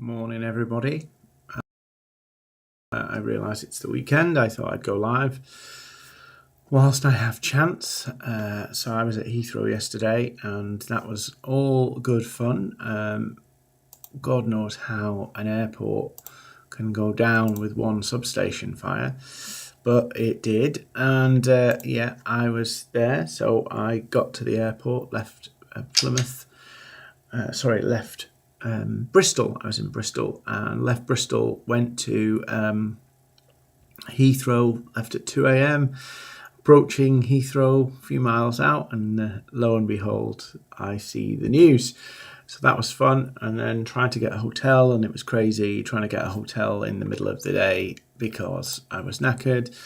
Morning, everybody. I realise it's the weekend. I thought I'd go live whilst I have chance. So I was at Heathrow yesterday, and that was all good fun. God knows how an airport can go down with one substation fire, but it did. And I was there. So I got to the airport, left Bristol. I was in Bristol and left Bristol, went to Heathrow, left at 2 a.m, approaching Heathrow a few miles out, and lo and behold, I see the news. So that was fun. And then trying to get a hotel, and it was crazy trying to get a hotel in the middle of the day because I was knackered.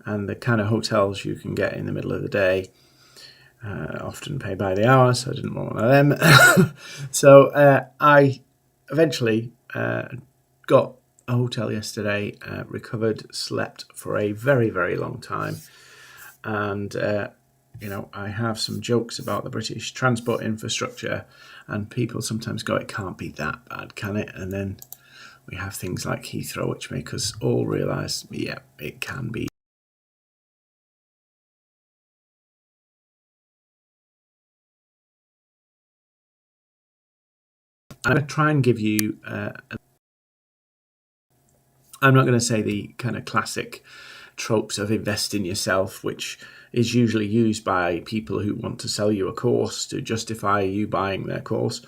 And the kind of hotels you can get in the middle of the day often pay by the hour, so I didn't want one of them. So I eventually got a hotel yesterday, recovered, slept for a very, very long time. And, I have some jokes about the British transport infrastructure, and people sometimes go, it can't be that bad, can it? And then we have things like Heathrow, which make us all realise, yeah, it can be. I'm going to try and give you, I'm not going to say the kind of classic tropes of invest in yourself, which is usually used by people who want to sell you a course to justify you buying their course.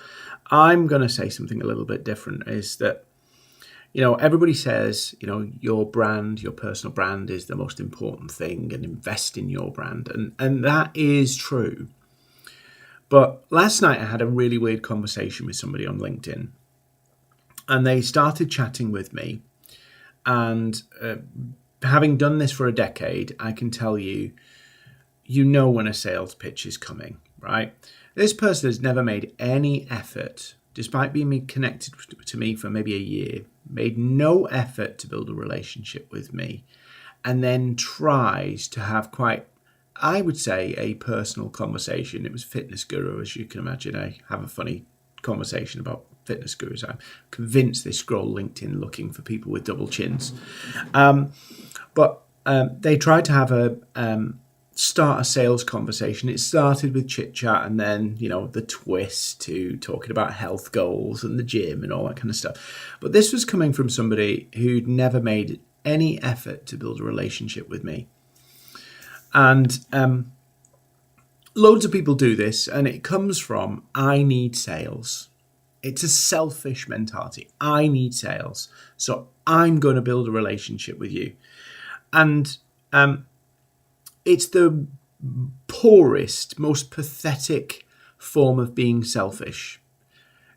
I'm going to say something a little bit different, is that, everybody says, your brand, your personal brand is the most important thing, and invest in your brand. And that is true. But last night I had a really weird conversation with somebody on LinkedIn, and they started chatting with me. And having done this for a decade, I can tell you, when a sales pitch is coming, right? This person has never made any effort, despite being connected to me for maybe a year, made no effort to build a relationship with me, and then tries to have quite, I would say, a personal conversation. It was Fitness Guru, as you can imagine. I have a funny conversation about fitness gurus. I'm convinced they scroll LinkedIn looking for people with double chins. But they tried to have start a sales conversation. It started with chit chat, and then, the twist to talking about health goals and the gym and all that kind of stuff. But this was coming from somebody who'd never made any effort to build a relationship with me. And loads of people do this, and it comes from, I need sales. It's a selfish mentality. I need sales, so I'm going to build a relationship with you. And it's the poorest, most pathetic form of being selfish.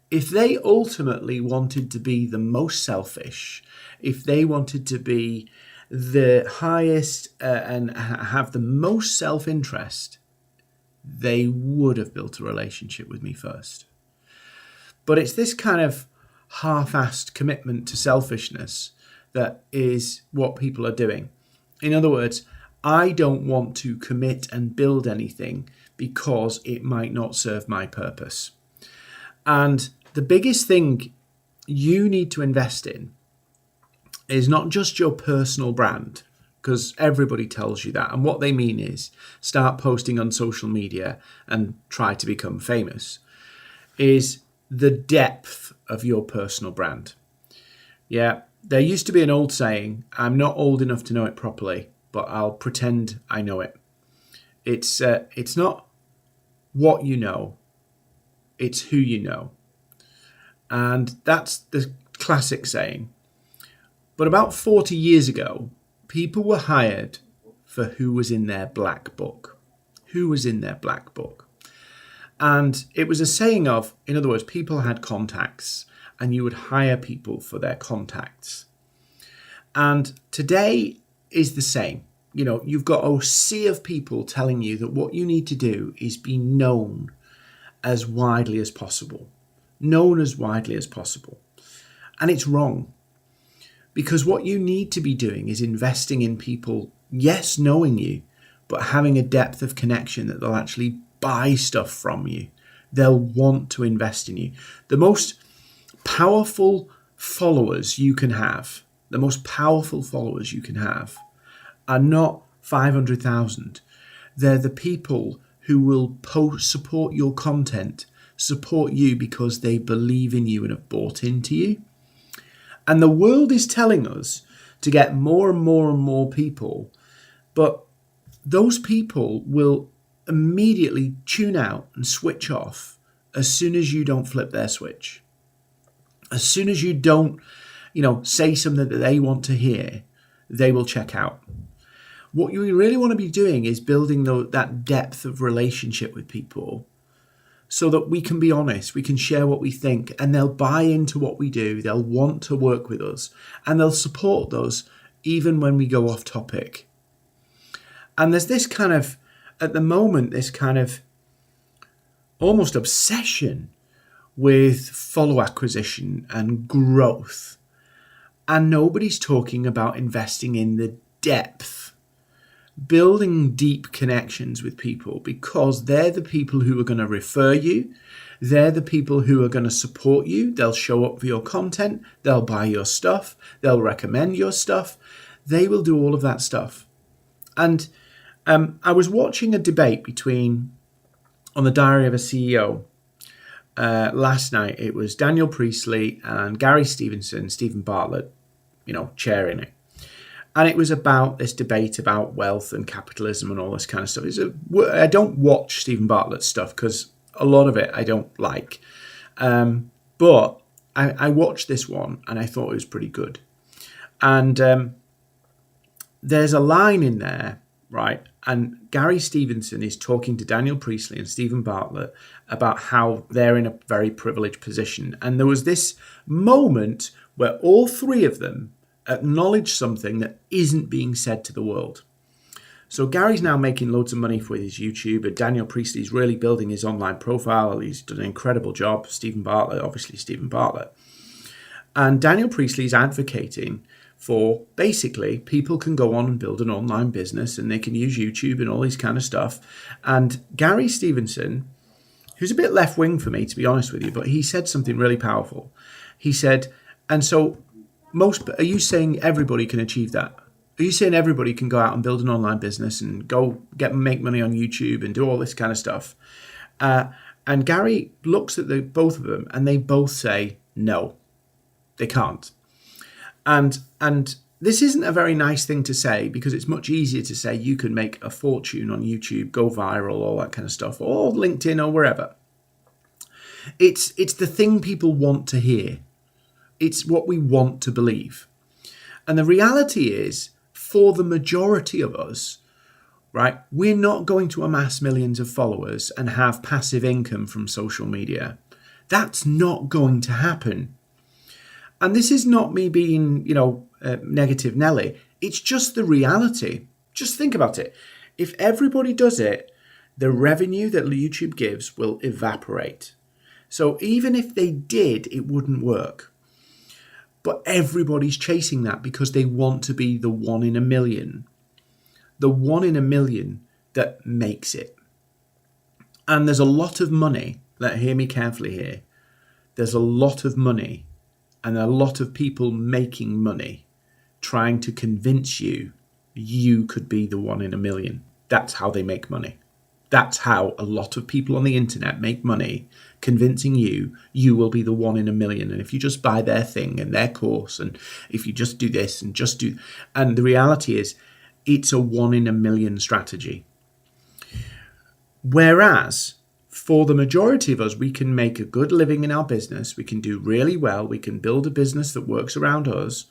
If they ultimately wanted to be the most selfish, if they wanted to be the highest and have the most self-interest, they would have built a relationship with me first. But it's this kind of half-assed commitment to selfishness that is what people are doing. In other words, I don't want to commit and build anything because it might not serve my purpose. And the biggest thing you need to invest in is not just your personal brand, because everybody tells you that. And what they mean is start posting on social media and try to become famous, is the depth of your personal brand. Yeah, there used to be an old saying, I'm not old enough to know it properly, but I'll pretend I know it. It's not what you know, it's who you know. And that's the classic saying. But about 40 years ago, people were hired for who was in their black book. Who was in their black book? And it was a saying of, in other words, people had contacts, and you would hire people for their contacts. And today is the same. You've got a sea of people telling you that what you need to do is be known as widely as possible. Known as widely as possible. And it's wrong. Because what you need to be doing is investing in people, yes, knowing you, but having a depth of connection that they'll actually buy stuff from you. They'll want to invest in you. The most powerful followers you can have, the most powerful followers you can have, are not 500,000. They're the people who will support your content, support you because they believe in you and have bought into you. And the world is telling us to get more and more and more people, but those people will immediately tune out and switch off as soon as you don't flip their switch. As soon as you don't, say something that they want to hear, they will check out. What you really want to be doing is building that depth of relationship with people so that we can be honest, we can share what we think, and they'll buy into what we do, they'll want to work with us, and they'll support us even when we go off topic. And there's this kind of, at the moment, this kind of almost obsession with follow acquisition and growth. And nobody's talking about investing in the depth, building deep connections with people, because they're the people who are going to refer you. They're the people who are going to support you. They'll show up for your content. They'll buy your stuff. They'll recommend your stuff. They will do all of that stuff. And I was watching a debate on the Diary of a CEO last night. It was Daniel Priestley and Gary Stevenson, Stephen Bartlett, chairing it. And it was about this debate about wealth and capitalism and all this kind of stuff. I don't watch Stephen Bartlett's stuff because a lot of it I don't like. But I watched this one and I thought it was pretty good. And there's a line in there, right? And Gary Stevenson is talking to Daniel Priestley and Stephen Bartlett about how they're in a very privileged position. And there was this moment where all three of them acknowledge something that isn't being said to the world. So Gary's now making loads of money with his YouTube, and Daniel Priestley's really building his online profile. He's done an incredible job. Stephen Bartlett. And Daniel Priestley's advocating for basically people can go on and build an online business and they can use YouTube and all this kind of stuff. And Gary Stevenson, who's a bit left wing for me, to be honest with you, but he said something really powerful. He said, and so are you saying everybody can achieve that? Are you saying everybody can go out and build an online business and go make money on YouTube and do all this kind of stuff? And Gary looks at both of them and they both say, no, they can't. And this isn't a very nice thing to say, because it's much easier to say you can make a fortune on YouTube, go viral, all that kind of stuff, or LinkedIn or wherever. It's the thing people want to hear. It's what we want to believe. And the reality is, for the majority of us, right, we're not going to amass millions of followers and have passive income from social media. That's not going to happen. And this is not me being, negative Nelly. It's just the reality. Just think about it. If everybody does it, the revenue that YouTube gives will evaporate. So even if they did, it wouldn't work. But everybody's chasing that because they want to be the one in a million. The one in a million that makes it. And there's a lot of money, hear me carefully here. There's a lot of money and a lot of people making money trying to convince you could be the one in a million. That's how they make money. That's how a lot of people on the internet make money, convincing you will be the one in a million. And if you just buy their thing and their course, and if you just do this and and the reality is it's a one in a million strategy. Whereas for the majority of us, we can make a good living in our business. We can do really well. We can build a business that works around us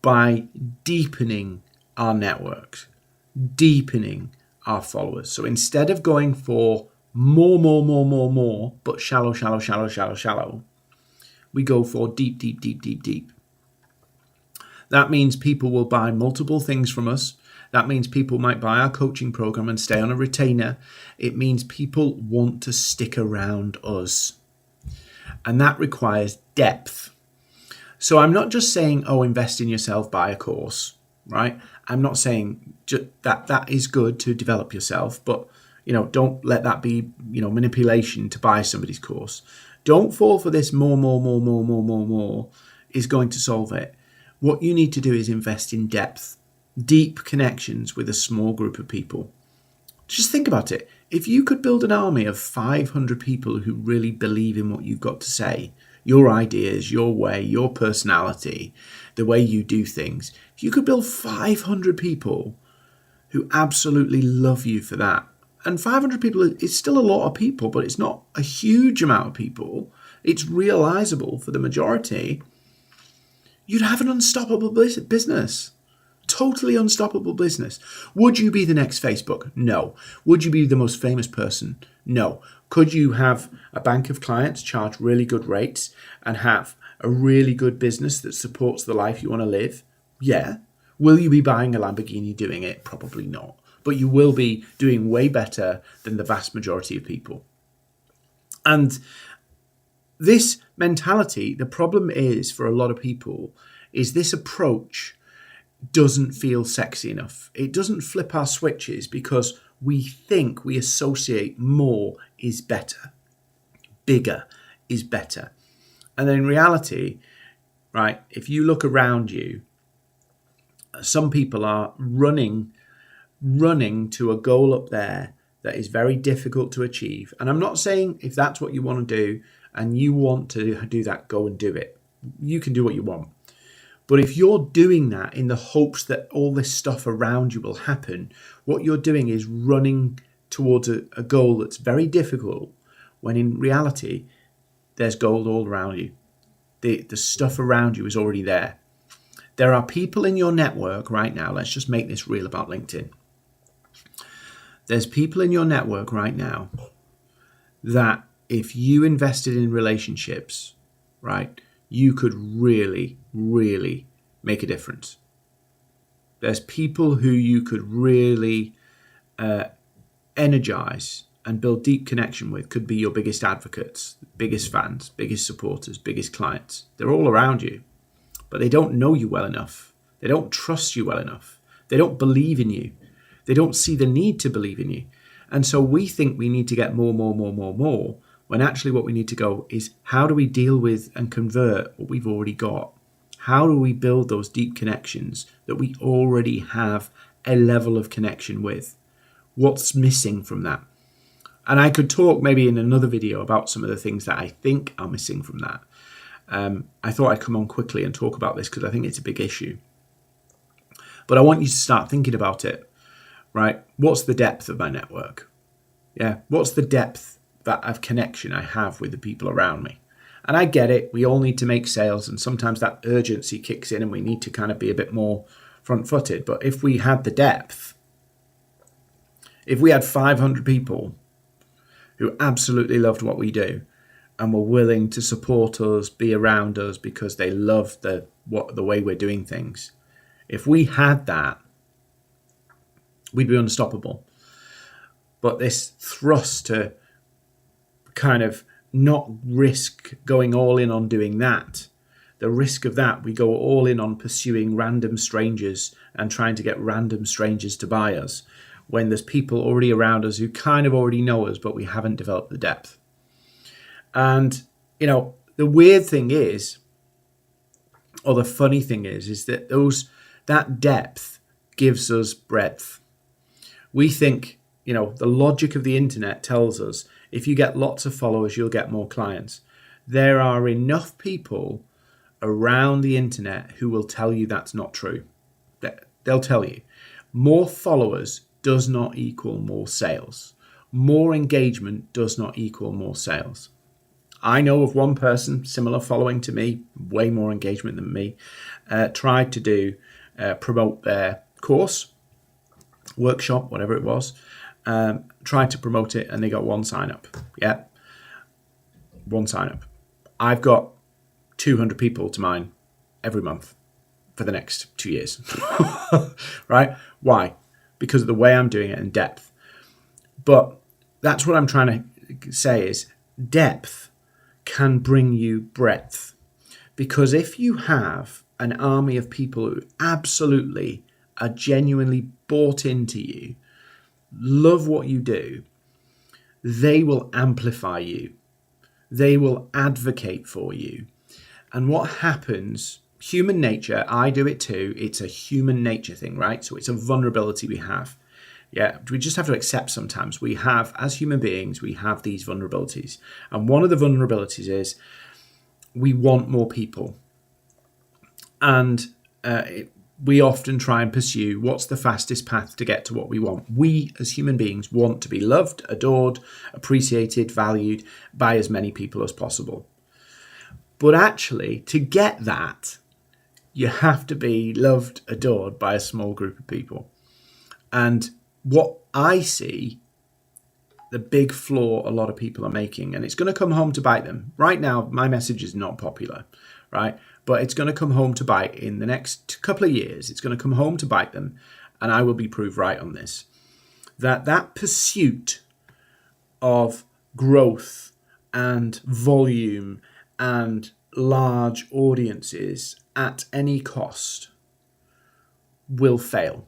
by deepening our networks, deepening our followers. So instead of going for more, but shallow, we go for deep. That means people will buy multiple things from us. That means people might buy our coaching program and stay on a retainer. It means people want to stick around us. And that requires depth. So I'm not just saying, invest in yourself, buy a course, right? I'm not saying that is good to develop yourself, but don't let that be, manipulation to buy somebody's course. Don't fall for this more. is going to solve it. What you need to do is invest in depth, deep connections with a small group of people. Just think about it. If you could build an army of 500 people who really believe in what you've got to say, your ideas, your way, your personality, the way you do things, if you could build 500 people who absolutely love you for that, and 500 people is still a lot of people, but it's not a huge amount of people, it's realizable for the majority, you'd have an unstoppable business. Totally unstoppable business. Would you be the next Facebook? No. Would you be the most famous person? No. Could you have a bank of clients, charge really good rates, and have a really good business that supports the life you want to live? Yeah. Will you be buying a Lamborghini doing it? Probably not. But you will be doing way better than the vast majority of people. And this mentality, the problem is for a lot of people, is this approach doesn't feel sexy enough. It doesn't flip our switches because we think we associate more is better, bigger is better. And then in reality, right, if you look around you, some people are running to a goal up there that is very difficult to achieve. And I'm not saying if that's what you want to do and you want to do that, go and do it. You can do what you want. But if you're doing that in the hopes that all this stuff around you will happen, what you're doing is running towards a goal that's very difficult, when in reality, there's gold all around you. The stuff around you is already there. There are people in your network right now. Let's just make this real about LinkedIn. There's people in your network right now that if you invested in relationships, right, you could really, really make a difference. There's people who you could really energize and build deep connection with. Could be your biggest advocates, biggest fans, biggest supporters, biggest clients. They're all around you, but they don't know you well enough. They don't trust you well enough. They don't believe in you. They don't see the need to believe in you. And so we think we need to get more, when actually what we need to go is, how do we deal with and convert what we've already got? How do we build those deep connections that we already have a level of connection with? What's missing from that? And I could talk maybe in another video about some of the things that I think are missing from that. I thought I'd come on quickly and talk about this because I think it's a big issue. But I want you to start thinking about it, right? What's the depth of my network? Yeah, what's the depth of connection I have with the people around me? And I get it, we all need to make sales, and sometimes that urgency kicks in and we need to kind of be a bit more front-footed. But if we had the depth, if we had 500 people who absolutely loved what we do and were willing to support us, be around us because they love the way we're doing things, if we had that, we'd be unstoppable. But this thrust to kind of not risk going all in on doing that, the risk of that, we go all in on pursuing random strangers and trying to get random strangers to buy us, when there's people already around us who kind of already know us, but we haven't developed the depth. And, you know, the weird thing is, or the funny thing is that that depth gives us breadth. We think, you know, the logic of the internet tells us if you get lots of followers, you'll get more clients. There are enough people around the internet who will tell you that's not true. They'll tell you more followers does not equal more sales. More engagement does not equal more sales. I know of one person, similar following to me, way more engagement than me, tried to promote their course, workshop, whatever it was, tried to promote it, and they got one sign up. Yeah, one sign up. I've got 200 people to mine every month for the next 2 years. Right? Why? Because of the way I'm doing it in depth. But that's what I'm trying to say is depth can bring you breadth. Because if you have an army of people who absolutely are genuinely bought into you, love what you do, they will amplify you. They will advocate for you. And what happens, human nature, I do it too, it's a human nature thing, right? So it's a vulnerability we have. Yeah, we just have to accept sometimes we have, as human beings, we have these vulnerabilities. And one of the vulnerabilities is we want more people. And we often try and pursue what's the fastest path to get to what we want. We, as human beings, want to be loved, adored, appreciated, valued by as many people as possible. But actually, to get that, you have to be loved, adored by a small group of people. And what I see, the big flaw a lot of people are making, and it's going to come home to bite them. Right now, my message is not popular, right? But it's going to come home to bite in the next couple of years. It's going to come home to bite them, and I will be proved right on this. That pursuit of growth and volume and large audiences at any cost will fail.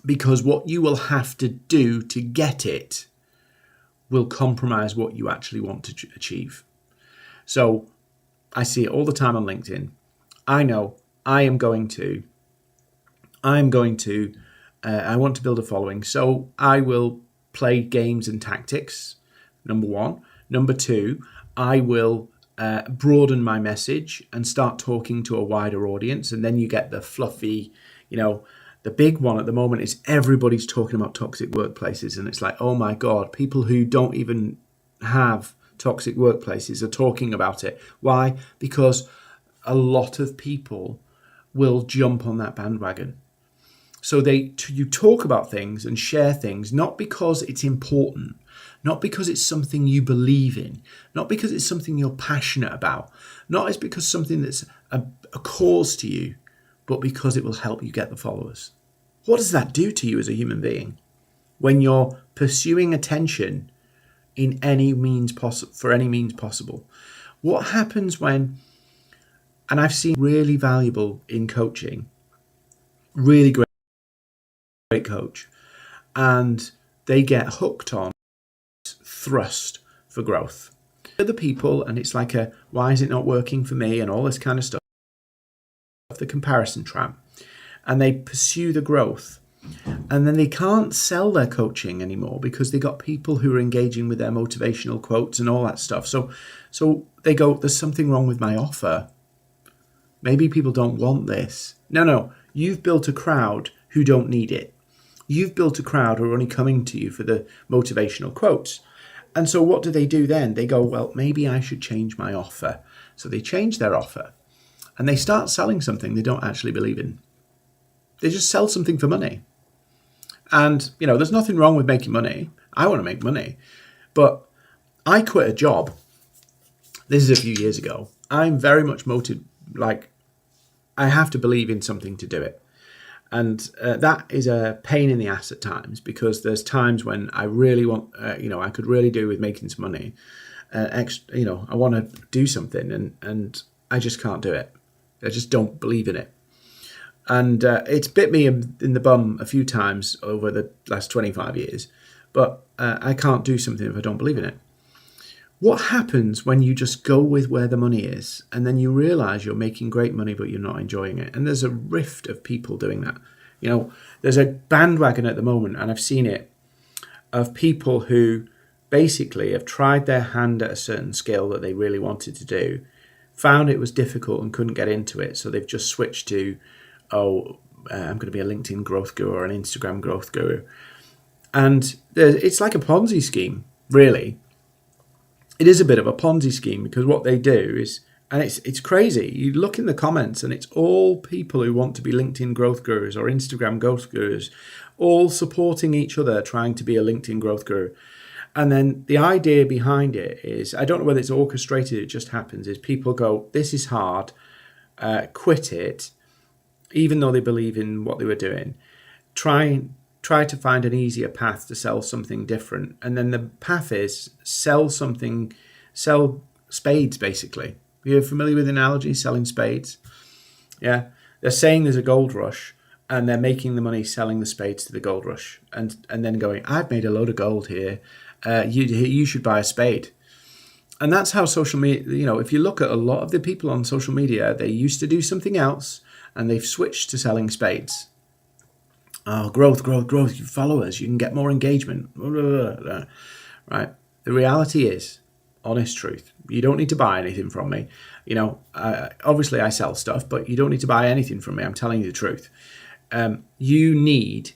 Because what you will have to do to get it will compromise what you actually want to achieve. So I see it all the time on LinkedIn. I know I want to build a following. So I will play games and tactics, number one. Number two, I will broaden my message and start talking to a wider audience. And then you get the fluffy, the big one at the moment is everybody's talking about toxic workplaces. And it's like, oh my God, people who don't even have toxic workplaces are talking about it. Why? Because a lot of people will jump on that bandwagon. So you talk about things and share things, not because it's important, not because it's something you believe in, not because it's something you're passionate about, not as because something that's a cause to you, but because it will help you get the followers. What does that do to you as a human being when you're pursuing attention in any means for any means possible? What happens when, and I've seen really valuable in coaching, really great coach, and they get hooked on thrust for growth. Other people, and it's like why is it not working for me and all this kind of stuff, the comparison trap, and they pursue the growth. And then they can't sell their coaching anymore because they got people who are engaging with their motivational quotes and all that stuff. So they go, there's something wrong with my offer. Maybe people don't want this. No, you've built a crowd who don't need it. You've built a crowd who are only coming to you for the motivational quotes. And so what do they do then? They go, well, maybe I should change my offer. So they change their offer and they start selling something they don't actually believe in. They just sell something for money. And, there's nothing wrong with making money. I want to make money. But I quit a job. This is a few years ago. I'm very much motivated. Like, I have to believe in something to do it. And that is a pain in the ass at times, because there's times when I really want, I could really do with making some money. I want to do something and I just can't do it. I just don't believe in it. And it's bit me in the bum a few times over the last 25 years. But I can't do something if I don't believe in it. What happens when you just go with where the money is and then you realize you're making great money but you're not enjoying it? And there's a rift of people doing that. There's a bandwagon at the moment, and I've seen it, of people who basically have tried their hand at a certain skill that they really wanted to do, found it was difficult and couldn't get into it. So they've just switched to, I'm going to be a LinkedIn growth guru or an Instagram growth guru. And it's like a Ponzi scheme, really. It is a bit of a Ponzi scheme, because what they do is, and it's crazy. You look in the comments and it's all people who want to be LinkedIn growth gurus or Instagram growth gurus, all supporting each other, trying to be a LinkedIn growth guru. And then the idea behind it is, I don't know whether it's orchestrated, it just happens, is people go, this is hard, quit it, even though they believe in what they were doing. Try to find an easier path to sell something different. And then the path is sell spades, basically. You're familiar with the analogy, selling spades? Yeah. They're saying there's a gold rush, and they're making the money selling the spades to the gold rush. And then going, I've made a load of gold here. You should buy a spade. And that's how social media, if you look at a lot of the people on social media, they used to do something else and they've switched to selling spades. Oh, growth, you followers, you can get more engagement. Right? The reality is, honest truth, you don't need to buy anything from me. Obviously I sell stuff, but you don't need to buy anything from me. I'm telling you the truth. You need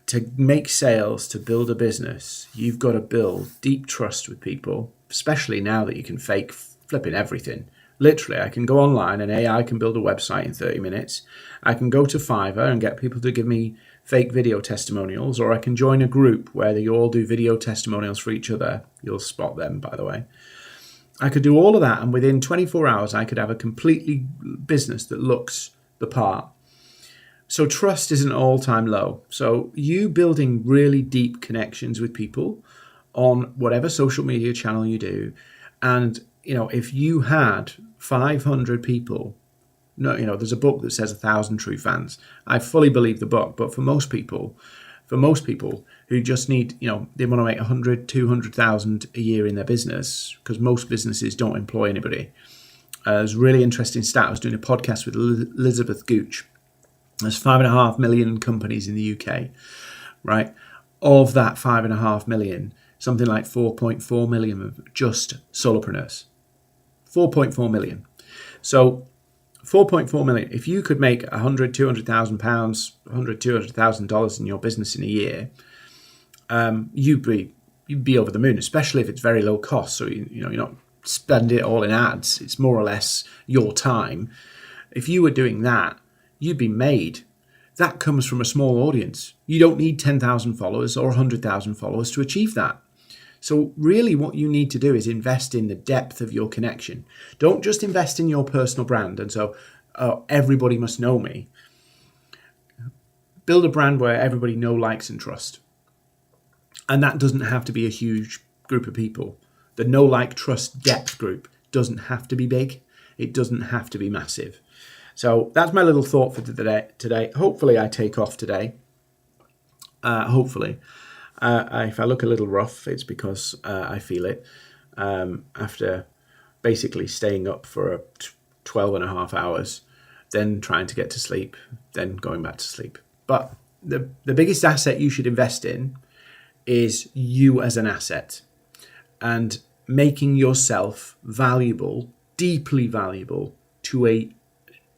to make sales, to build a business. You've got to build deep trust with people, especially now that you can fake flipping everything. Literally, I can go online and AI can build a website in 30 minutes. I can go to Fiverr and get people to give me fake video testimonials, or I can join a group where they all do video testimonials for each other. You'll spot them, by the way. I could do all of that, and within 24 hours, I could have a completely business that looks the part. So trust is an all-time low. So you building really deep connections with people on whatever social media channel you do, and if you had 500 people, there's a book that says 1,000 true fans. I fully believe the book, but for most people who just need, they want to make 100, 200,000 a year in their business, because most businesses don't employ anybody. There's a really interesting stat. I was doing a podcast with Elizabeth Gooch. There's 5.5 million companies in the UK, right? Of that 5.5 million, something like 4.4 million are just solopreneurs. 4.4 million. So 4.4 million, if you could make 100, 200,000 pounds, 100, 200,000 dollars in your business in a year, you'd be over the moon, especially if it's very low cost. So, you're not spending it all in ads. It's more or less your time. If you were doing that, you'd be made. That comes from a small audience. You don't need 10,000 followers or 100,000 followers to achieve that. So really what you need to do is invest in the depth of your connection. Don't just invest in your personal brand and so everybody must know me. Build a brand where everybody know, likes and trust. And that doesn't have to be a huge group of people. The know, like, trust, depth group doesn't have to be big. It doesn't have to be massive. So that's my little thought for today. Hopefully I take off today. Hopefully. If I look a little rough, it's because I feel it after basically staying up for 12 and a half hours, then trying to get to sleep, then going back to sleep. But the biggest asset you should invest in is you as an asset, and making yourself valuable, deeply valuable to a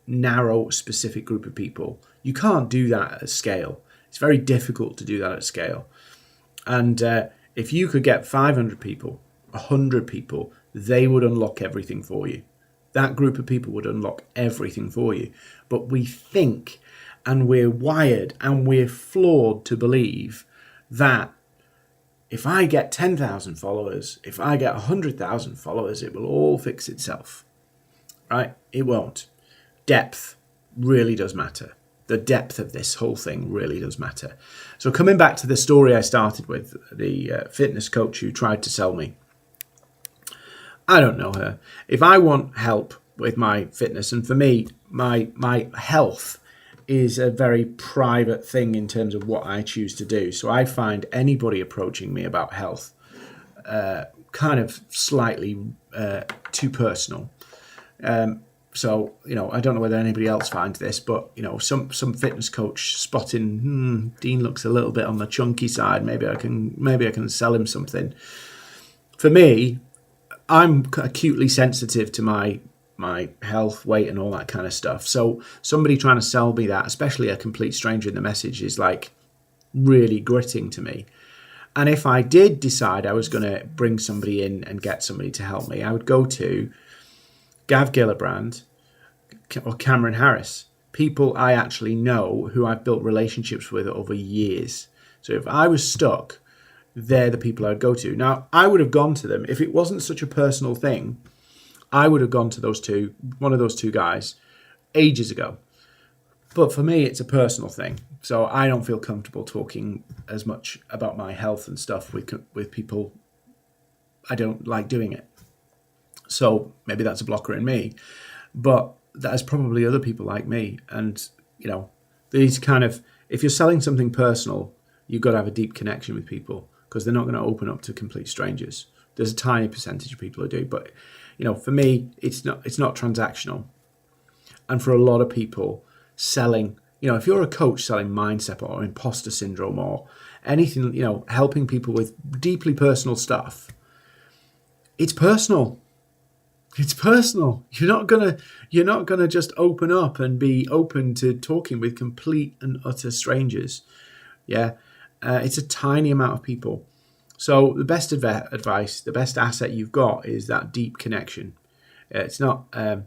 narrow, specific group of people. You can't do that at scale. It's very difficult to do that at scale. And if you could get 500 people, 100 people, they would unlock everything for you. That group of people would unlock everything for you. But we think, and we're wired, and we're flawed to believe that if I get 10,000 followers, if I get 100,000 followers, it will all fix itself. Right? It won't. Depth really does matter. The depth of this whole thing really does matter. So coming back to the story I started with, the fitness coach who tried to sell me. I don't know her. If I want help with my fitness, and for me, my health is a very private thing in terms of what I choose to do. So I find anybody approaching me about health kind of slightly too personal. So, I don't know whether anybody else finds this, but, some fitness coach spotting, Dean looks a little bit on the chunky side. Maybe I can sell him something. For me, I'm acutely sensitive to my health, weight, and all that kind of stuff. So somebody trying to sell me that, especially a complete stranger in the message, is like really gritting to me. And if I did decide I was going to bring somebody in and get somebody to help me, I would go to Gav Gillibrand or Cameron Harris, people I actually know who I've built relationships with over years. So if I was stuck, they're the people I'd go to. Now, I would have gone to them if it wasn't such a personal thing. I would have gone to one of those two guys ages ago. But for me, it's a personal thing. So I don't feel comfortable talking as much about my health and stuff with people. I don't like doing it. So maybe that's a blocker in me. But there's probably other people like me. And, these kind of, if you're selling something personal, you've got to have a deep connection with people, because they're not going to open up to complete strangers. There's a tiny percentage of people who do, but for me, it's not transactional. And for a lot of people, selling, if you're a coach selling mindset or imposter syndrome or anything, helping people with deeply personal stuff, it's personal. It's personal. You're not gonna just open up and be open to talking with complete and utter strangers. Yeah, it's a tiny amount of people. So the best advice, the best asset you've got is that deep connection. It's not, the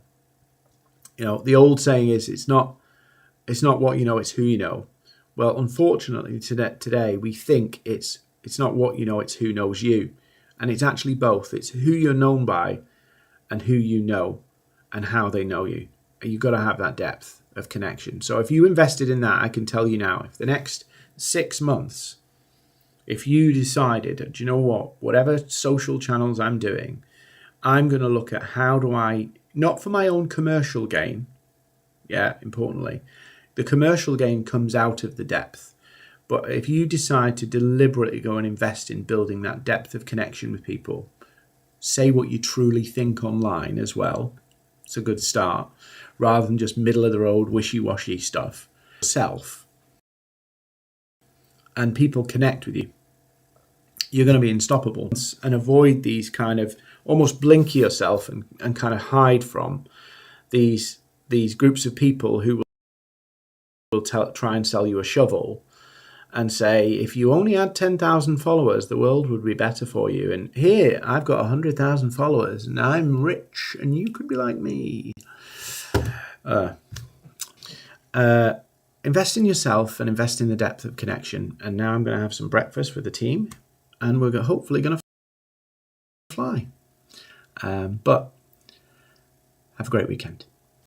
old saying is it's not what you know, it's who you know. Well, unfortunately, today we think it's not what you know, it's who knows you, and it's actually both. It's who you're known by, and who you know, and how they know you. You've got to have that depth of connection. So if you invested in that, I can tell you now, if the next 6 months, if you decided, do you know what, whatever social channels I'm doing, I'm going to look at how do I, not for my own commercial gain, importantly, the commercial gain comes out of the depth. But if you decide to deliberately go and invest in building that depth of connection with people, say what you truly think online as well, it's a good start, rather than just middle of the road, wishy-washy stuff. Self, and people connect with you, you're going to be unstoppable. And avoid these kind of, almost blink yourself and kind of hide from these groups of people who will try and sell you a shovel and say, if you only had 10,000 followers, the world would be better for you. And here, I've got 100,000 followers, and I'm rich, and you could be like me. Invest in yourself and invest in the depth of connection. And now I'm going to have some breakfast with the team, and we're hopefully going to fly. But have a great weekend.